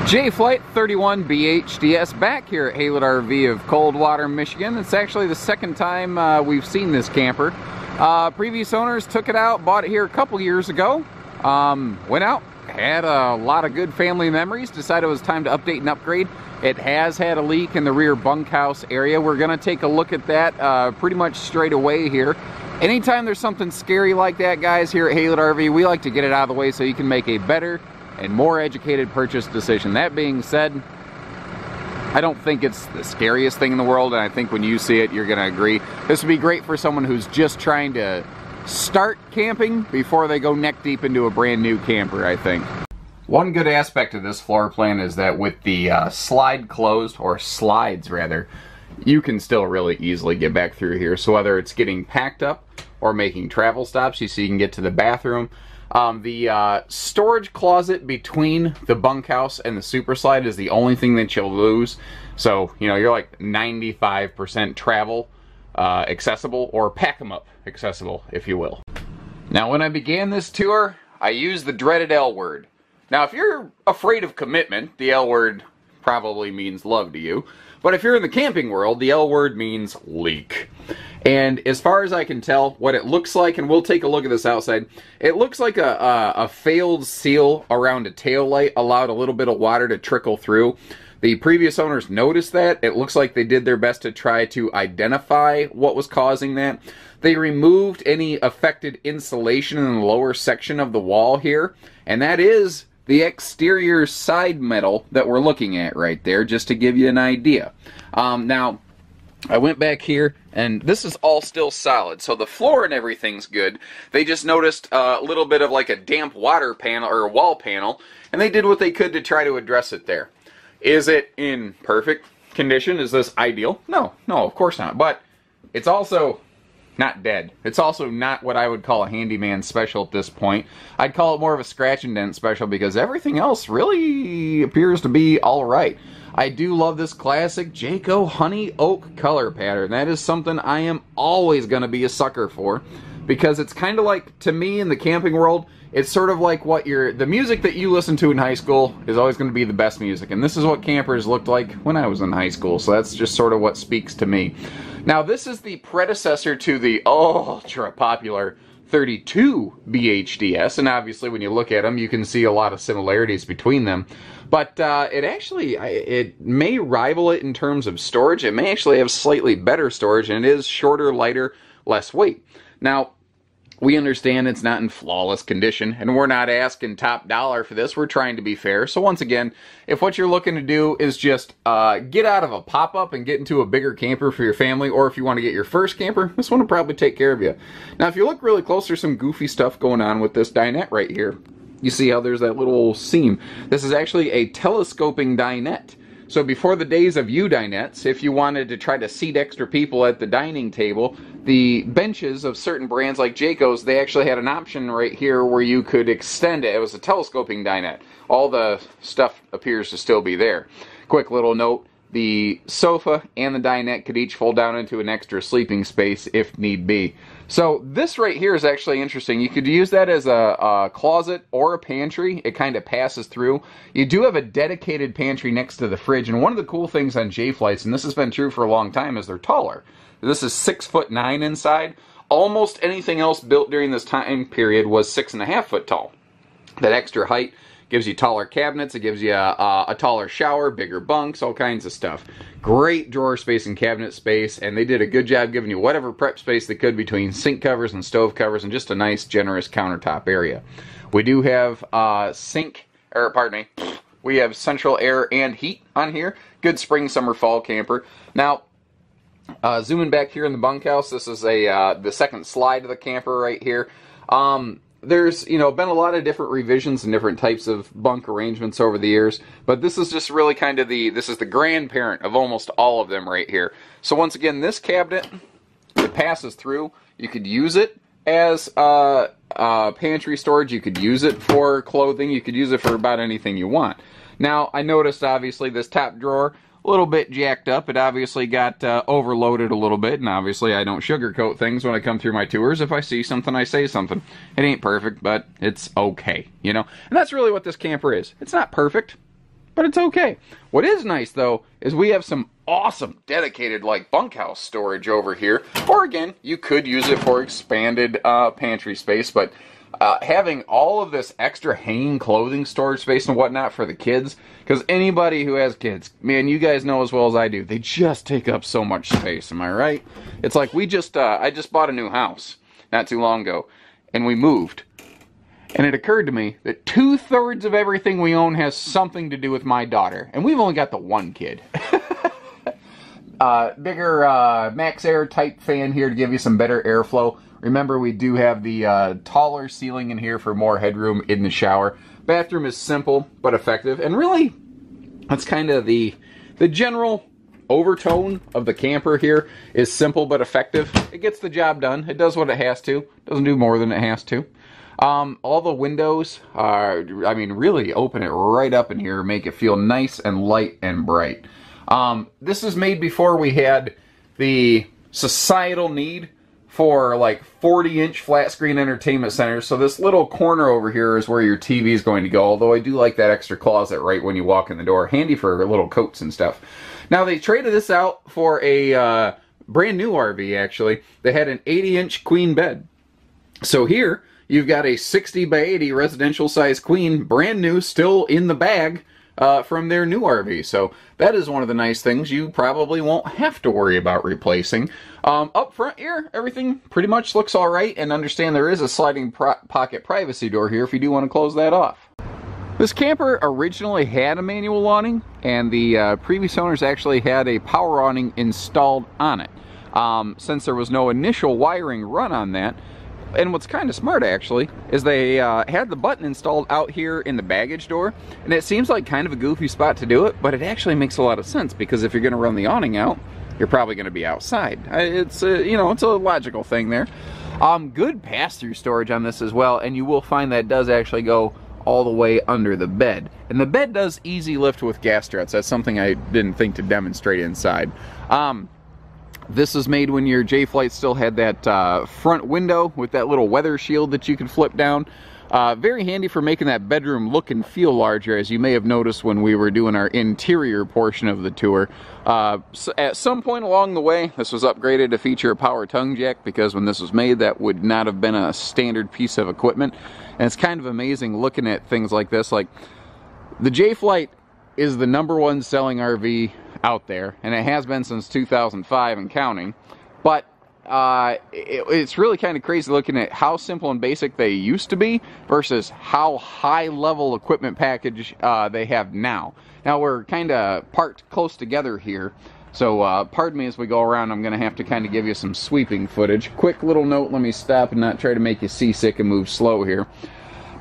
Flight 31 BHDS back here at Haylett RV of Coldwater, Michigan. It's actually the second time we've seen this camper. Previous owners took it out, bought it here a couple years ago. Went out, had a lot of good family memories, decided it was time to update and upgrade. It has had a leak in the rear bunkhouse area. We're going to take a look at that pretty much straight away here. Anytime there's something scary like that, guys, here at Haylett RV, we like to get it out of the way so you can make a better and more educated purchase decision. That being said, I don't think it's the scariest thing in the world, and I think when you see it, you're going to agree. This would be great for someone who's just trying to start camping before they go neck deep into a brand new camper, I think. One good aspect of this floor plan is that with the slide closed, or slides rather, you can still really easily get back through here. So whether it's getting packed up or making travel stops, you see you can get to the bathroom. The storage closet between the bunkhouse and the super slide is the only thing that you'll lose. So, you know, you're like 95% travel accessible, or pack 'em up accessible, if you will. Now, when I began this tour, I used the dreaded L word. Now, if you're afraid of commitment, the L word probably means love to you. But if you're in the camping world, the L word means leak. And as far as I can tell, what it looks like, and we'll take a look at this outside, it looks like a failed seal around a tail light allowed a little bit of water to trickle through. The previous owners noticed that. It looks like they did their best to try to identify what was causing that. They removed any affected insulation in the lower section of the wall here, and that is the exterior side metal that we're looking at right there, just to give you an idea. Now, I went back here, and this is all still solid, so the floor and everything's good. They just noticed a little bit of like a damp water panel, or a wall panel, and they did what they could to try to address it there. Is it in perfect condition? Is this ideal? No, of course not. But it's also not dead. It's also not what I would call a handyman special at this point. I'd call it more of a scratch and dent special, because everything else really appears to be alright. I do love this classic Jayco honey oak color pattern. That is something I am always going to be a sucker for, because it's kind of like, to me in the camping world, it's sort of like what the music that you listen to in high school is always going to be the best music. And this is what campers looked like when I was in high school. So that's just sort of what speaks to me. Now, this is the predecessor to the ultra popular 32 BHDS. And obviously, when you look at them, you can see a lot of similarities between them. But it may rival it in terms of storage. It may actually have slightly better storage, and it is shorter, lighter, less weight. Now, we understand it's not in flawless condition, and we're not asking top dollar for this. We're trying to be fair. So once again, if what you're looking to do is just get out of a pop-up and get into a bigger camper for your family, or if you want to get your first camper, this one will probably take care of you. Now, if you look really close, there's some goofy stuff going on with this dinette right here. You see how there's that little seam. This is actually a telescoping dinette. So before the days of U-dinettes, if you wanted to try to seat extra people at the dining table, the benches of certain brands like Jayco's, they actually had an option right here where you could extend it. It was a telescoping dinette. All the stuff appears to still be there. Quick little note, the sofa and the dinette could each fold down into an extra sleeping space if need be. So this right here is actually interesting. You could use that as a closet or a pantry. It kind of passes through. You do have a dedicated pantry next to the fridge, and one of the cool things on J-Flights, and this has been true for a long time, is they're taller. This is 6'9" inside. Almost anything else built during this time period was 6.5 foot tall. That extra height gives you taller cabinets, it gives you a taller shower, bigger bunks, all kinds of stuff. Great drawer space and cabinet space, and they did a good job giving you whatever prep space they could between sink covers and stove covers, and just a nice, generous countertop area. We do have we have central air and heat on here. Good spring, summer, fall camper. Now, zooming back here in the bunkhouse, this is the second slide of the camper right here. There's, been a lot of different revisions and different types of bunk arrangements over the years, but this is just really kind of this is the grandparent of almost all of them right here. So once again, this cabinet, it passes through. You could use it as pantry storage. You could use it for clothing. You could use it for about anything you want. Now, I noticed, obviously, this top drawer, a little bit jacked up. It obviously got overloaded a little bit, and obviously I don't sugarcoat things when I come through my tours. If I see something, I say something. It ain't perfect, but it's okay, And that's really what this camper is. It's not perfect, but it's okay. What is nice, though, is we have some awesome dedicated, like, bunkhouse storage over here. Or, again, you could use it for expanded pantry space, but having all of this extra hanging clothing storage space and whatnot for the kids, because anybody who has kids, man, you guys know as well as I do, they just take up so much space, am I right? It's like I just bought a new house not too long ago, and we moved. And it occurred to me that 2/3 of everything we own has something to do with my daughter. And we've only got the one kid. Bigger Max Air type fan here to give you some better airflow. Remember, we do have the taller ceiling in here for more headroom in the shower. Bathroom is simple but effective. And really, that's kind of the general overtone of the camper here is simple but effective. It gets the job done. It does what it has to. Doesn't do more than it has to. All the windows are, I mean, really open it right up in here, make it feel nice and light and bright. This is made before we had the societal need for like 40-inch flat screen entertainment centers. So this little corner over here is where your TV is going to go. Although I do like that extra closet right when you walk in the door. Handy for little coats and stuff. Now they traded this out for a brand new RV actually. They had an 80-inch queen bed. So here you've got a 60 by 80 residential size queen, brand new, still in the bag from their new RV. So that is one of the nice things you probably won't have to worry about replacing. Up front here, everything pretty much looks all right, and understand there is a sliding pocket privacy door here if you do want to close that off. This camper originally had a manual awning, and the previous owners actually had a power awning installed on it. Since there was no initial wiring run on that, and what's kind of smart actually, is they had the button installed out here in the baggage door, and it seems like kind of a goofy spot to do it, but it actually makes a lot of sense, because if you're going to run the awning out, you're probably going to be outside. It's you know, it's a logical thing there. Good pass-through storage on this as well, and you will find that does actually go all the way under the bed. And the bed does easy lift with gas struts. That's something I didn't think to demonstrate inside. This is made when your J-Flight still had that front window with that little weather shield that you could flip down. Very handy for making that bedroom look and feel larger, as you may have noticed when we were doing our interior portion of the tour. So at some point along the way, this was upgraded to feature a power tongue jack, because when this was made, that would not have been a standard piece of equipment. And it's kind of amazing looking at things like this. Like, the J-Flight is the #1 selling RV out there, and it has been since 2005 and counting. But it's really kind of crazy looking at how simple and basic they used to be versus how high-level equipment package they have now. Now, we're kind of parked close together here, so pardon me as we go around. I'm going to have to kind of give you some sweeping footage. Quick little note, let me stop and not try to make you seasick and move slow here.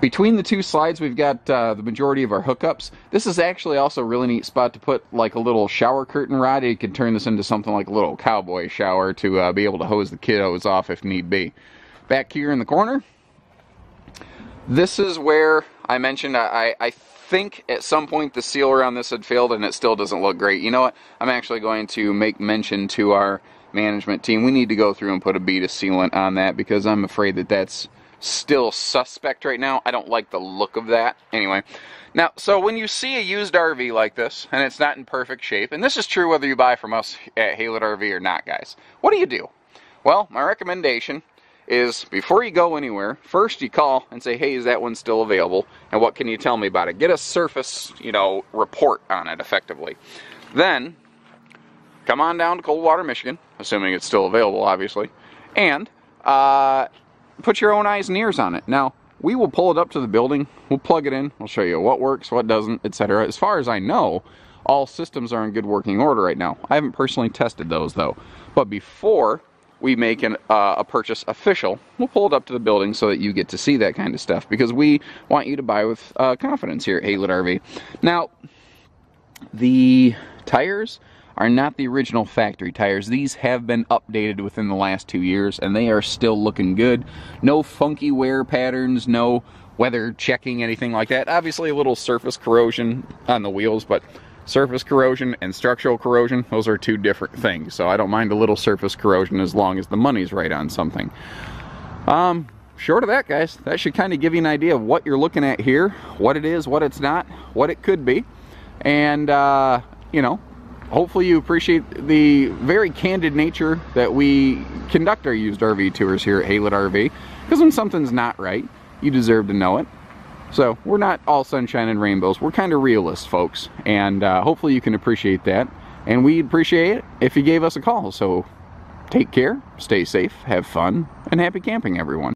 Between the two slides, we've got the majority of our hookups. This is actually also a really neat spot to put like a little shower curtain rod. You can turn this into something like a little cowboy shower to be able to hose the kiddos off if need be. Back here in the corner, this is where I mentioned I think at some point the seal around this had failed and it still doesn't look great. You know what? I'm actually going to make mention to our management team. We need to go through and put a bead of sealant on that, because I'm afraid that that's still suspect right now. I don't like the look of that. Anyway, now, so when you see a used RV like this, and it's not in perfect shape, and this is true whether you buy from us at Haylett RV or not, guys, what do? Well, my recommendation is, before you go anywhere, first you call and say, hey, is that one still available? And what can you tell me about it? Get a surface, you know, report on it, effectively. Then, come on down to Coldwater, Michigan, assuming it's still available, obviously, and put your own eyes and ears on it. Now, we will pull it up to the building, we'll plug it in, we'll show you what works, what doesn't, etc. As far as I know, all systems are in good working order right now. I haven't personally tested those, though. But before we make a purchase official, we'll pull it up to the building so that you get to see that kind of stuff, because we want you to buy with confidence here at Haylett RV. Now, the tires are not the original factory tires. These have been updated within the last 2 years, and they are still looking good. No funky wear patterns, no weather checking, anything like that. Obviously a little surface corrosion on the wheels, but surface corrosion and structural corrosion, those are two different things. So I don't mind a little surface corrosion as long as the money's right on something. Short of that, guys, that should kind of give you an idea of what you're looking at here, what it is, what it's not, what it could be. And, you know, hopefully you appreciate the very candid nature that we conduct our used RV tours here at Haylett RV. Because when something's not right, you deserve to know it. So we're not all sunshine and rainbows. We're kind of realists, folks. And hopefully you can appreciate that. And we'd appreciate it if you gave us a call. So take care, stay safe, have fun, and happy camping, everyone.